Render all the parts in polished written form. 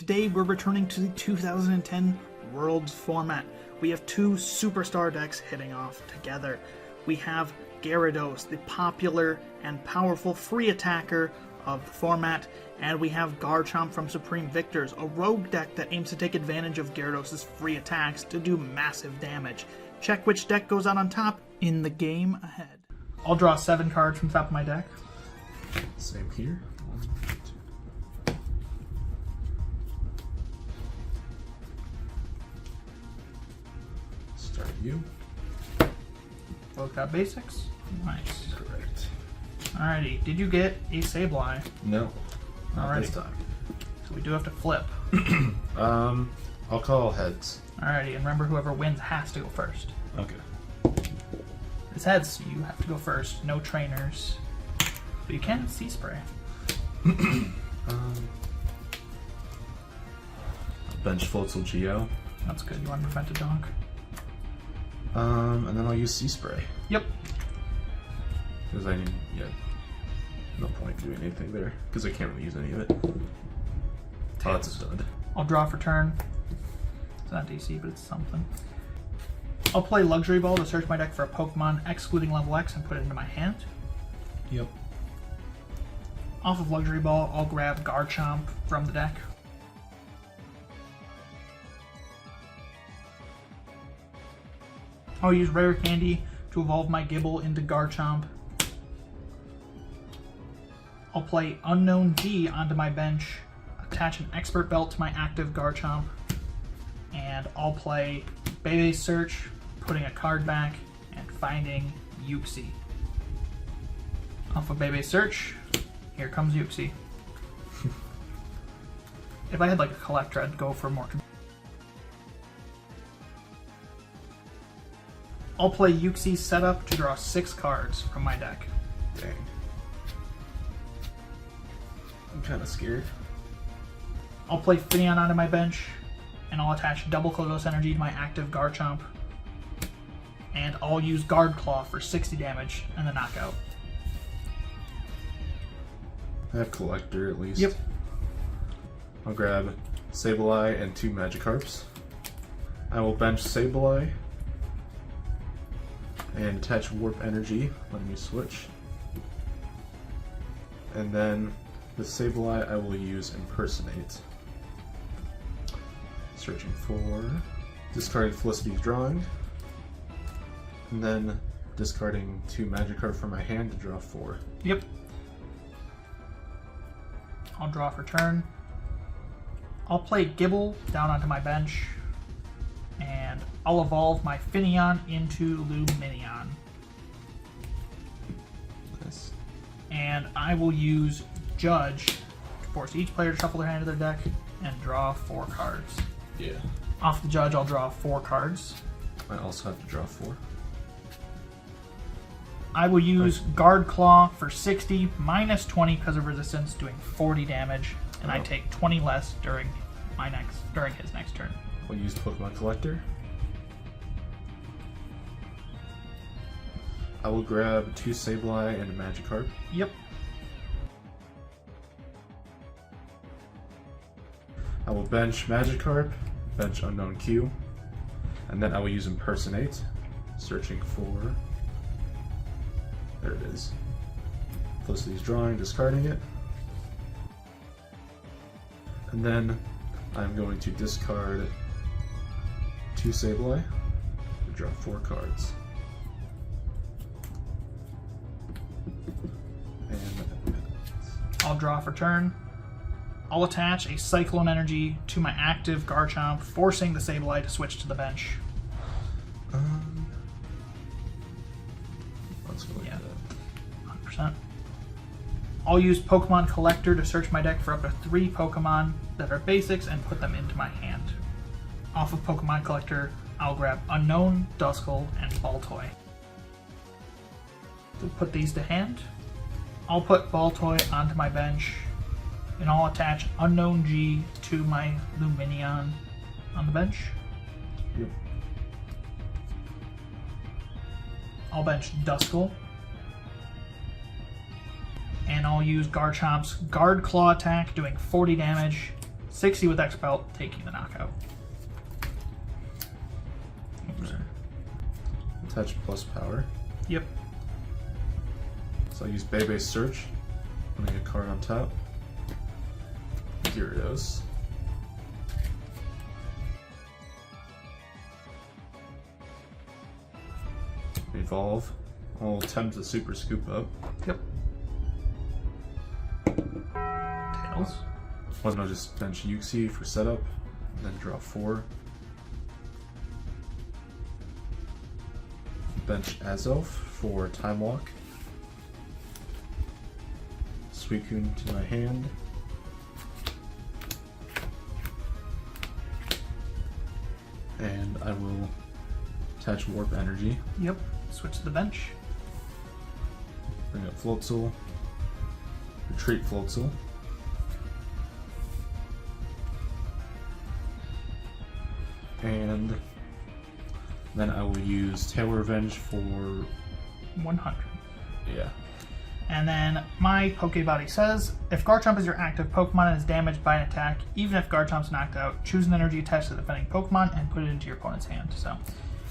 Today we're returning to the 2010 Worlds format. We have two superstar decks hitting off together. We have Gyarados, the popular and powerful free attacker of the format, and we have Garchomp from Supreme Victors, a rogue deck that aims to take advantage of Gyarados' free attacks to do massive damage. Check which deck goes out on top in the game ahead. I'll draw 7 cards from the top of my deck. Same here. 1, 2. Start you. Both got basics. Nice. Correct. Alrighty, did you get a Sableye? No. Not Alrighty. this time. So we do have to flip. I'll call heads. Alrighty, and remember whoever wins has to go first. Okay. It's heads, so you have to go first. No trainers. But you can Sea Spray. Bench Floatzel Geo. That's good. You want to prevent a donk? And then I'll use Sea Spray. Yep. Because I need, no point doing anything there. Because I can't really use any of it. Oh, that's a stud. I'll draw for turn. It's not DC, but it's something. I'll play Luxury Ball to search my deck for a Pokemon excluding level X and put it into my hand. Yep. Off of Luxury Ball, I'll grab Garchomp from the deck. I'll use Rare Candy to evolve my Gibble into Garchomp. I'll play Unknown D onto my bench, attach an Expert Belt to my active Garchomp, and I'll play Bebe Search, putting a card back, and finding Uxie. Off of Bebe Search, here comes Uxie. If I had like a collector, I'd go for more. I'll play Uxie Setup to draw 6 cards from my deck. Dang. I'm kind of scared. I'll play Finneon onto my bench, and I'll attach Double Kodos Energy to my active Garchomp. And I'll use Guard Claw for 60 damage and the knockout. I have Collector at least. Yep. I'll grab Sableye and 2 Magikarps. I will bench Sableye and attach Warp Energy. Let me switch. And then with Sableye, I will use Impersonate. Searching for, discarding Felicity's Drawing, and then discarding 2 Magikarp from my hand to draw 4. Yep. I'll draw for turn. I'll play Gibble down onto my bench, and I'll evolve my Finneon into Luminion. Nice. And I will use Judge to force each player to shuffle their hand to their deck and draw 4 cards. Yeah. Off the Judge, I'll draw 4 cards. I also have to draw 4. I will use Guard Claw for 60, minus 20 because of resistance, doing 40 damage, and I take 20 less during his next turn. I'll use Pokemon Collector. I will grab 2 Sableye and a Magikarp. Yep. I will bench Magikarp, bench Unknown Q, and then I will use Impersonate, searching for, there it is, Felicity's Drawing, discarding it, and then I'm going to discard 2 Sableye to draw 4 cards. And I'll draw for turn. I'll attach a Cyclone Energy to my active Garchomp, forcing the Sableye to switch to the bench. let's go with Yeah. that. 100%. I'll use Pokemon Collector to search my deck for up to 3 Pokemon that are basics and put them into my hand. Off of Pokemon Collector, I'll grab Unknown, Duskull, and Baltoy. To put these to hand, I'll put Baltoy onto my bench, and I'll attach Unknown G to my Luminion on the bench. Yep. I'll bench Duskull. And I'll use Garchomp's Guard Claw attack, doing 40 damage, 60 with Expel, taking the knockout. Oops. Attach plus power. Yep. So I'll use Bebe's Search. Putting a card on top. Gyarados. Evolve. I'll attempt to Super Scoop up. Yep. Tails. Well, no, just bench Yuxi for setup, and then draw 4. Bench Azelf for Time Walk. Suicune to my hand. And I will attach Warp Energy. Yep. Switch to the bench. Bring up Floatzel. Retreat Floatzel. And then I will use Tail Revenge for 100. yeah. And then my Pokébody says, if Garchomp is your active Pokemon and is damaged by an attack, even if Garchomp's knocked out, choose an energy attached to the defending Pokemon and put it into your opponent's hand. So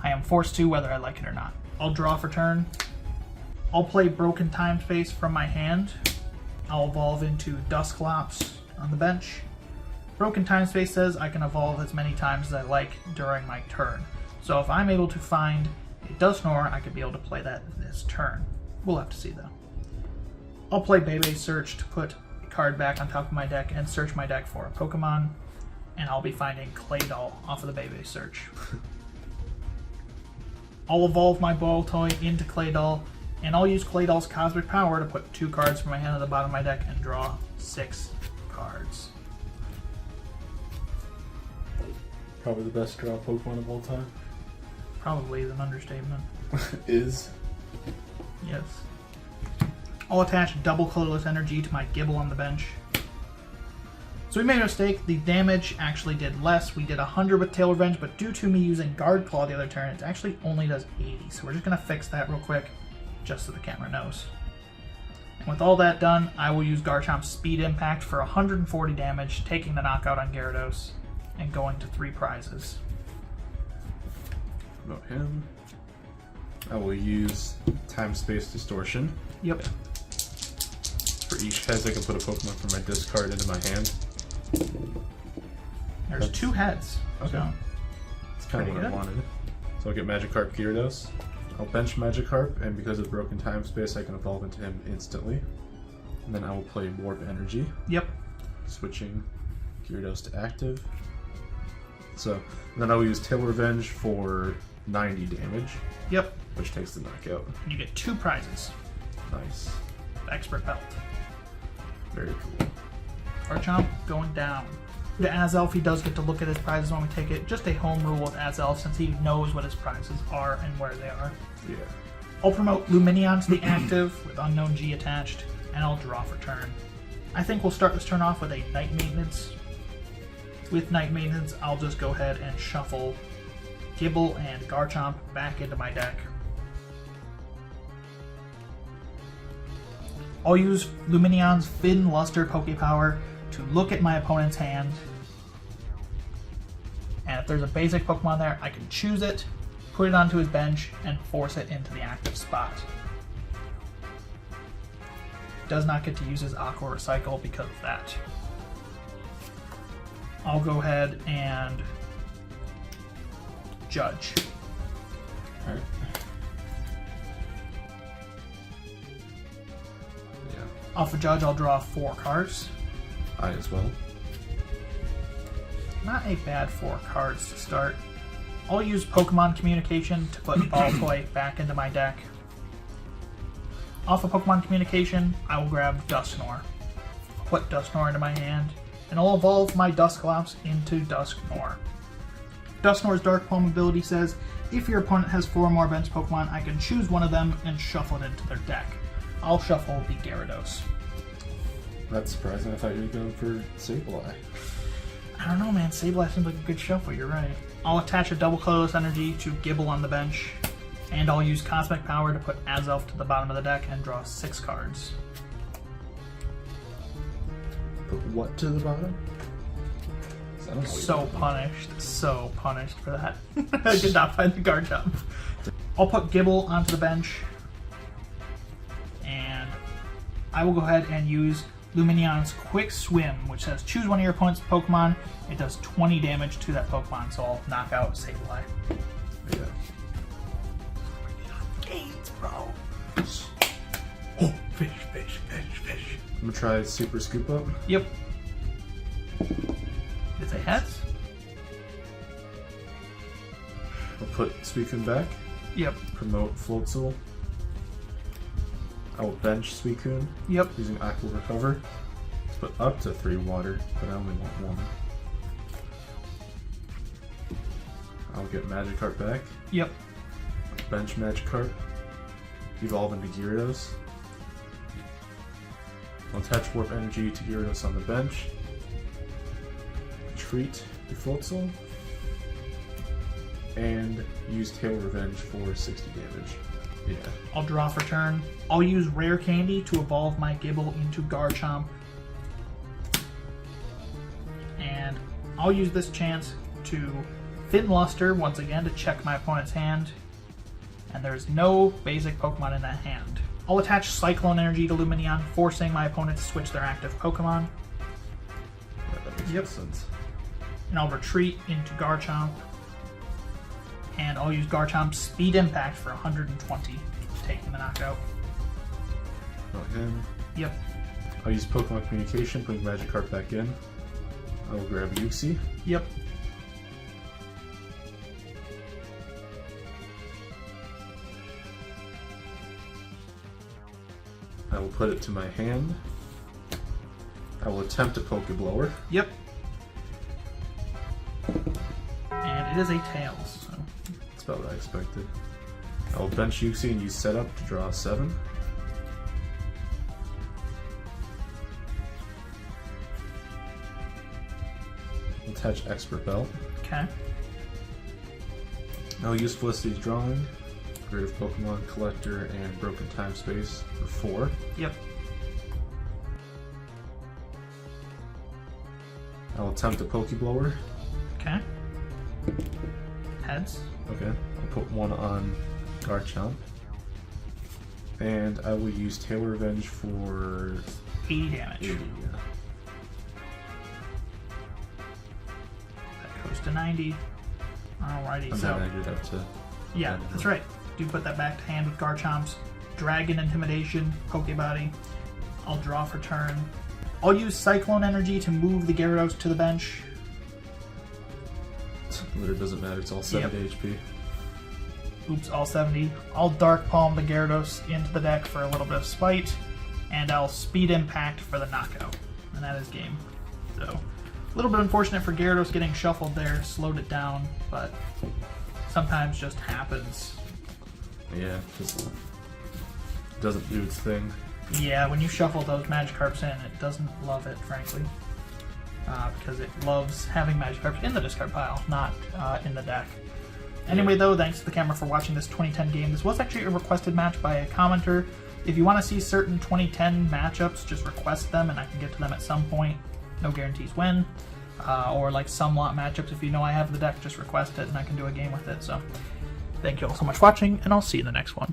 I am forced to, whether I like it or not. I'll draw for turn. I'll play Broken Time Space from my hand. I'll evolve into Dusclops on the bench. Broken Time Space says I can evolve as many times as I like during my turn. So if I'm able to find a Dusknoir, I could be able to play that this turn. We'll have to see though. I'll play Bebe's Search to put a card back on top of my deck and search my deck for a Pokemon. And I'll be finding Claydol off of the Bebe's Search. I'll evolve my ball toy into Claydol, and I'll use Claydol's Cosmic Power to put 2 cards from my hand at the bottom of my deck and draw 6 cards. Probably the best draw Pokemon of all time. Probably is an understatement. Is? Yes. I'll attach double colorless energy to my Gibble on the bench. So we made a mistake. The damage actually did less. We did 100 with Tail Revenge, but due to me using Guard Claw the other turn, it actually only does 80. So we're just going to fix that real quick, just so the camera knows. And with all that done, I will use Garchomp's Speed Impact for 140 damage, taking the knockout on Gyarados, and going to 3 prizes. About him. I will use Time Space Distortion. Yep. For each heads, I can put a Pokemon from my discard into my hand. There's 2 heads. Okay. So That's kind of what I good. wanted. So I'll get Magikarp Gyarados. I'll bench Magikarp, and because of Broken Time Space, I can evolve into him instantly. And then I will play Warp Energy. Yep. Switching Gyarados to active. So then I will use Tail Revenge for 90 damage, Yep. which takes the knockout. You get 2 prizes. Nice. The Expert Belt. Very cool. Garchomp going down. The Azelf, he does get to look at his prizes when we take it. Just a home rule with Azelf, since he knows what his prizes are and where they are. Yeah. I'll promote Lumineon to the active with Unknown G attached, and I'll draw for turn. I think we'll start this turn off with a Night Maintenance. With Night Maintenance, I'll just go ahead and shuffle Gibble and Garchomp back into my deck. I'll use Lumineon's Fin Luster Pokepower to look at my opponent's hand. And if there's a basic Pokemon there, I can choose it, put it onto his bench, and force it into the active spot. Does not get to use his Aqua Recycle because of that. I'll go ahead and judge. Alright. Yeah. Off of Judge, I'll draw 4 cards. I as well. Not a bad 4 cards to start. I'll use Pokemon Communication to put Ball Toy back into my deck. Off of Pokemon Communication, I will grab Dusknoir. Put Dusknoir into my hand, and I'll evolve my Dusclops into Dusknoir. Dusknoir's Dark Palm ability says, if your opponent has 4 more bench Pokemon, I can choose one of them and shuffle it into their deck. I'll shuffle the Gyarados. That's surprising. I thought you were going for Sableye. I don't know, man. Sableye seems like a good shuffle. You're right. I'll attach a double colorless energy to Gibble on the bench, and I'll use Cosmic Power to put Azelf to the bottom of the deck and draw 6 cards. Put what to the bottom? I don't know what So punished for that. I did not find the Garchomp. I'll put Gibble onto the bench, and I will go ahead and use Luminion's Quick Swim, which says choose one of your opponent's Pokemon. It does 20 damage to that Pokemon, so I'll knock out Sableye. Yeah. Gains, bro. Oh, fish. I'm gonna try Super Scoop Up. Yep. Did they heads? I'll put Suicune back. Yep. Promote Floatzel. I will bench Suicune. Yep. Using Aqua Recover. Put up to 3 water, but I only want 1. I'll get Magikarp back. Yep. Bench Magikarp. Evolve into Gyarados. I'll attach Warp Energy to Gyarados on the bench. Treat the Floatzel. And use Tail Revenge for 60 damage. Yeah. I'll draw for turn. I'll use Rare Candy to evolve my Gibble into Garchomp. And I'll use this chance to Thin Luster once again to check my opponent's hand. And there's no basic Pokemon in that hand. I'll attach Cyclone Energy to Luminion, forcing my opponent to switch their active Pokemon. Yeah, that makes sense. And I'll retreat into Garchomp. And I'll use Garchomp's Speed Impact for 120, taking the knockout. Not him. Yep. I'll use Pokemon Communication, putting Magikarp back in. I will grab Uxie. Yep. I will put it to my hand. I will attempt a Pokeblower. Yep. And it is a Tails, so. That's about what I expected. I will bench Uxie and use Setup to draw 7. Attach Expert Belt. Okay. I'll use Felicity's Drawing, Creative Pokemon Collector, and Broken Time Space for 4. Yep. I'll attempt a Pokeblower. Okay. Heads. Okay. I'll put 1 on Garchomp. And I will use Tail Revenge for 80 damage. 80. That goes to 90. Alrighty, And so. then I get up to... Yeah, that's right. Do put that back to hand with Garchomp's Dragon Intimidation, Pokebody. I'll draw for turn. I'll use Cyclone Energy to move the Gyarados to the bench. Literally doesn't matter, it's all 70 HP. Oops, all 70. I'll Dark Palm the Gyarados into the deck for a little bit of spite, and I'll Speed Impact for the knockout. And that is game. So, a little bit unfortunate for Gyarados getting shuffled there, slowed it down, but sometimes just happens. Yeah, just doesn't do its thing. Yeah, when you shuffle those Magikarps in, it doesn't love it, frankly. Because it loves having Magikarps in the discard pile, not in the deck. Anyway, though, thanks to the camera for watching this 2010 game. This was actually a requested match by a commenter. If you want to see certain 2010 matchups, just request them, and I can get to them at some point. No guarantees when. Or like some lot matchups, if you know I have the deck, just request it, and I can do a game with it. So, thank you all so much for watching, and I'll see you in the next one.